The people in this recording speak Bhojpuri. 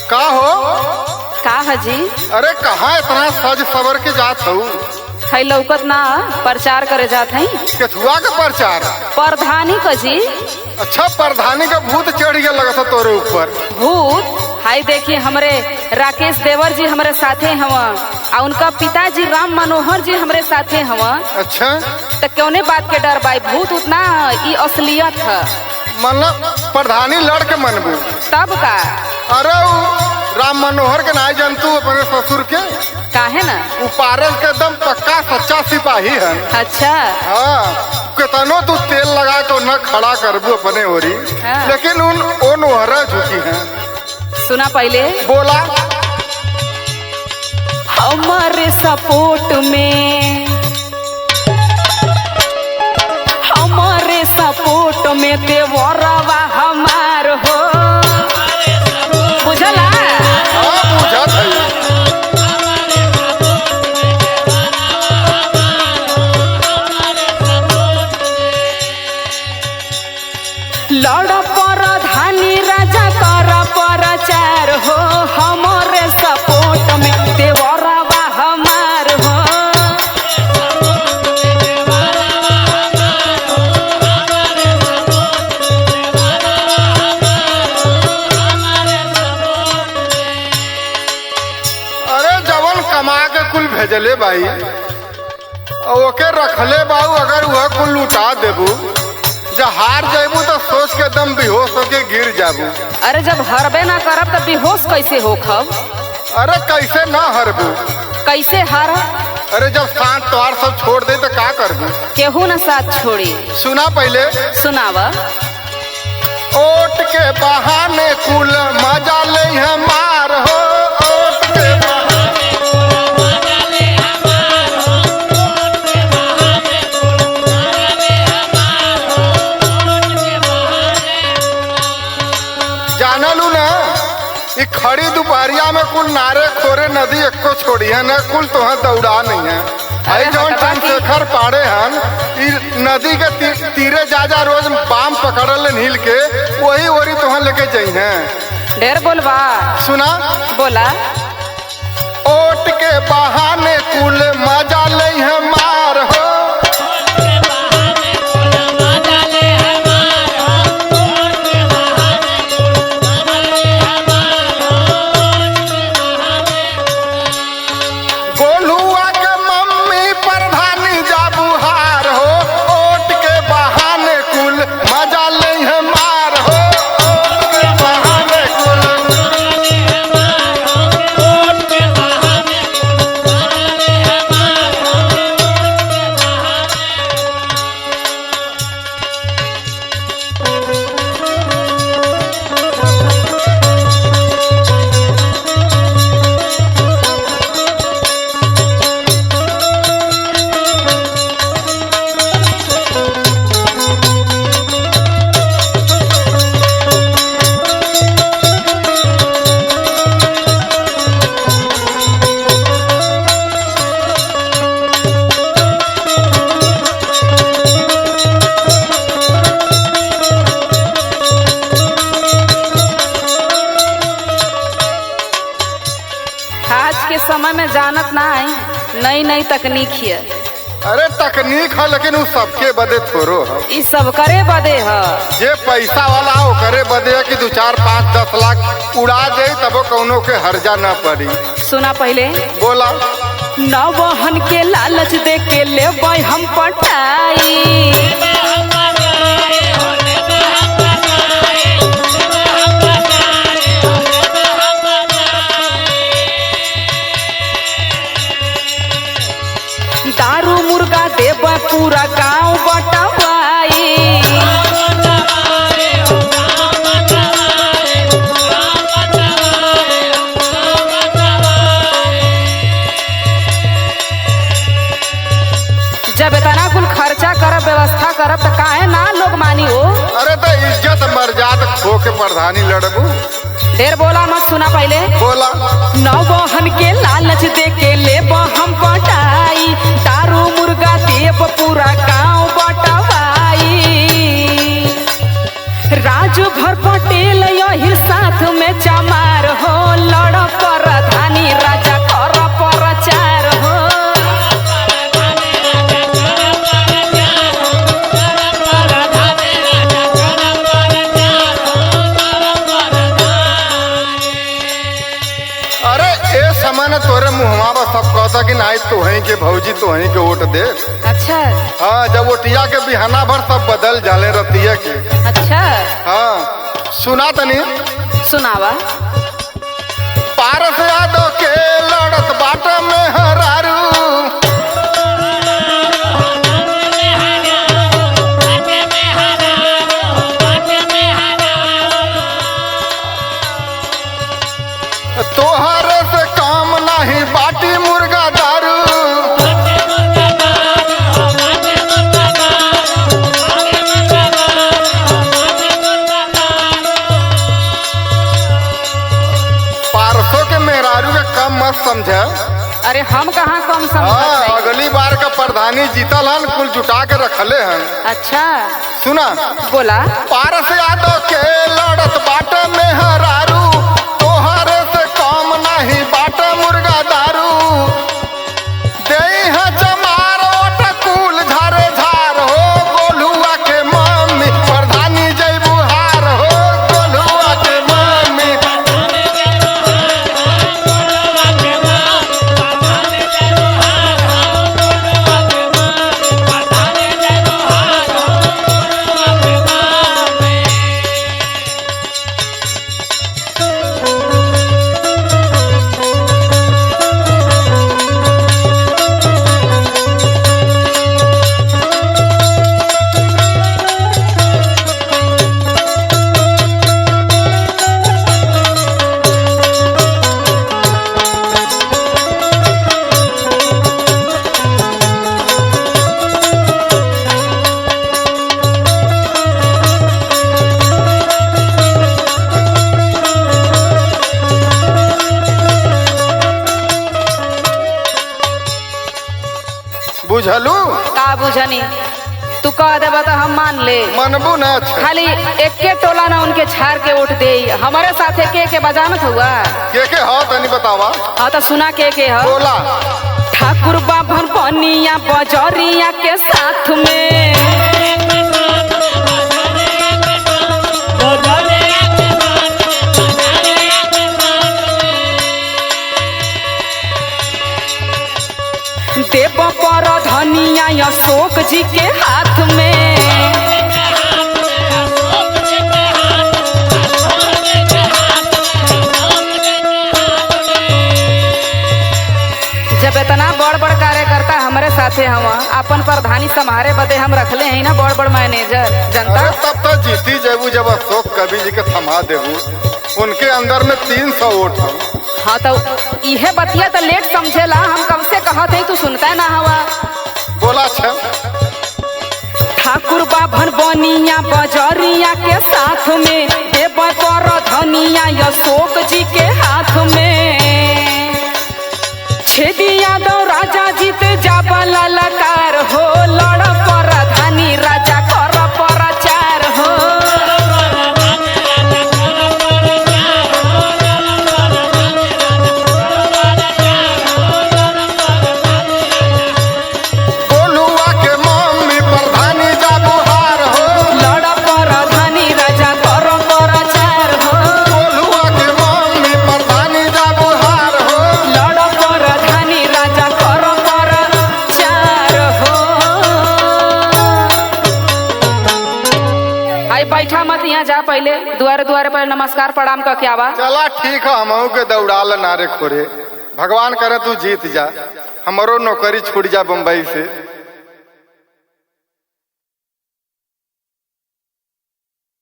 का हो? का हजी? अरे कहाँ इतना सज सवर के जात हो? है लौकत ना प्रचार करे जात है। केथुआ का प्रचार? प्रधानी का जी। अच्छा, प्रधानी का भूत चढ़ गया लगता तोरे ऊपर। भूत? हाय देखिए, हमरे राकेश देवर जी हमरे साथे हवा और उनका पिताजी राम मनोहर जी हमरे साथे हवा। अच्छा, तो क्यों बात के डर भाई? भूत उतना ये असलियत है। मतलब प्रधानी लड़ के मनबू तब का? अरे राम मनोहर के नाई जनतू अपने ससुर के काहे ना? वो पारस के एकदम पक्का सच्चा सिपाही है। अच्छा हाँ, कितनो तू तेल लगा तो न खड़ा करबू अपने ओरी। हाँ। लेकिन उन ओहरा झुकी है। सुना पहले। बोला। हमारे सपोर्ट में, हमारे सपोर्ट में देवरवा हमार हो। बुझला? हाँ, बुझत है। लड़ प्रधानी राजा कर प्रचार हो। हमारे सपोर्ट में देवरवा हमार हो। अरे जवन कमा के कुल भेजले बाई और ओके रखले बाऊ, अगर वह कुल लुटा देबू, जब हार जाबू तो सोच के दम बेहोश होके गिर जाबू। अरे जब हरबे ना करब तो बेहोश कैसे होखब? अरे कैसे ना हरबू? कैसे हार? अरे जब सांत तोहार सब छोड़ दे तो का करबू? केहू न साथ छोड़ी। सुना पहले। सुनाव। ओट के बहाने कुल मजा ले हमार हो। ओट के जानलू ना, ये खड़ी दोपहरिया में कुल नारे खोरे नदी एको छोड़ी है न, कुल तुह दौड़ा नहीं है। आई जौन चंद्रशेखर पाड़े हन, नदी के तीरे जा जा रोज बाम पकड़ल नील के, वही ओरी तुह लेके जाइ हैं। ढेर बोलबा। सुना। बोला। ओट के बहाने कुल मजा ले हमार हो। गोलुआ के मम्मी प्रधानी जाबुहार हो। ओट के बहाने कुल मजा ले हमार हो। ओट के बहाने कुल। आज के समय में जानत ना है, नई नई तकनीक है। अरे तकनीक है, लेकिन वो सबके बदे थोरो है। ई सब करे बदे है। जे पैसा वाला हो करे बदे है कि 2, 4, 5, 10 लाख उड़ा दे तबो कौनो के हर्जा न पड़ी। सुना पहले। बोला। नवहन के लालच दे के ले हम पटाई। दारू मुर्गा देव पूरा गांव बटवाई। जब इतना कुल खर्चा करब, व्यवस्था करब तो काहे ना लोग मानी हो? अरे तो इज्जत मर्याद खो के प्रधानी लड़बू। ढेर बोला मत। सुना पहले। बोला। नवहन के लालच दे के ले हम पटाई। दारू मुर्गा देव पूरा गांव बटवाई। राजू भर पटेल यही साथ में चमार हो। मैंने तोरे मुहवा पर सब कहता कि नहीं तो वहीं के भौजी तो वहीं के वोट दे। अच्छा हाँ, जब वोटिया के बिहाना भर सब बदल जाले रतिया के। अच्छा हाँ सुना तनी सुनावा। पारस यादव के लड़त बाट में हरारू, तोहर से काम नहीं बाटी मुर्गा दारू। पारसों के मेहरारू के कम मत समझे। अरे हम कहाँ कम समझ। अगली बार का प्रधानी जीतल हन, कुल जुटा के रखले हन। अच्छा सुना बोला। पारस यादव के लड़त बाट में हरारू, तोहर से काम नहीं बाट मुर्गा दारू। देई है जमार ओट कुल झारे झार हो, गोलुआ के मम्मी प्रधानी जय बुहार हो, गोलुआ के मम्मी। बुझलू का बुझनी तू कह देबा तो हम मान ले। मनबू न खाली एके टोला ना उनके छाड़ के वोट दे। हमारे साथे के बजानत हुआ के हो तनी बतावा। हाँ तो सुना के हो। बोला। ठाकुर बाभन बनिया बजरिया के साथ में, देव पर धनिया अशोक जी के हाथ में। जब इतना बड़ बड़ कार्यकर्ता हमारे साथे हवा, अपन प्रधानी समारे बदे हम रखले हैं ना बड़ बड़ मैनेजर जनता। अरे तब तो जीती जेबू जब अशोक कवि जी के थमा देबू। उनके अंदर में 300 वोट है। हाँ तो इहे बतिया तो लेट समझेला। हम कब से कहत है तू सुनता ना हवा। बोला छे। ठाकुर बाभन बनिया बजरिया के साथ में, देव पर धनिया अशोक जी के हाथ में। छेदी यादव राजा जीत जाबा ललकार हो, लड़ प्रधानी राजा कर प्रचार हो। गोलुआ के मम्मी प्रधानी जा बुहार हो, लड़ प्रधानी राजा कर प्रचार हो। गोलुआ के मम्मी प्रधानी जा बुहार हो, लड़ प्रधानी राजा कर प्रचार हो। आई बैठा मत यहाँ जा, पहले दुआरे दुआरे पर नमस्कार प्रणाम का क्या बा। चला ठीक है। हमहू के दौड़ाल नारे खोरे। भगवान करे तू जीत जा, हमरो नौकरी छूट जा बम्बई से।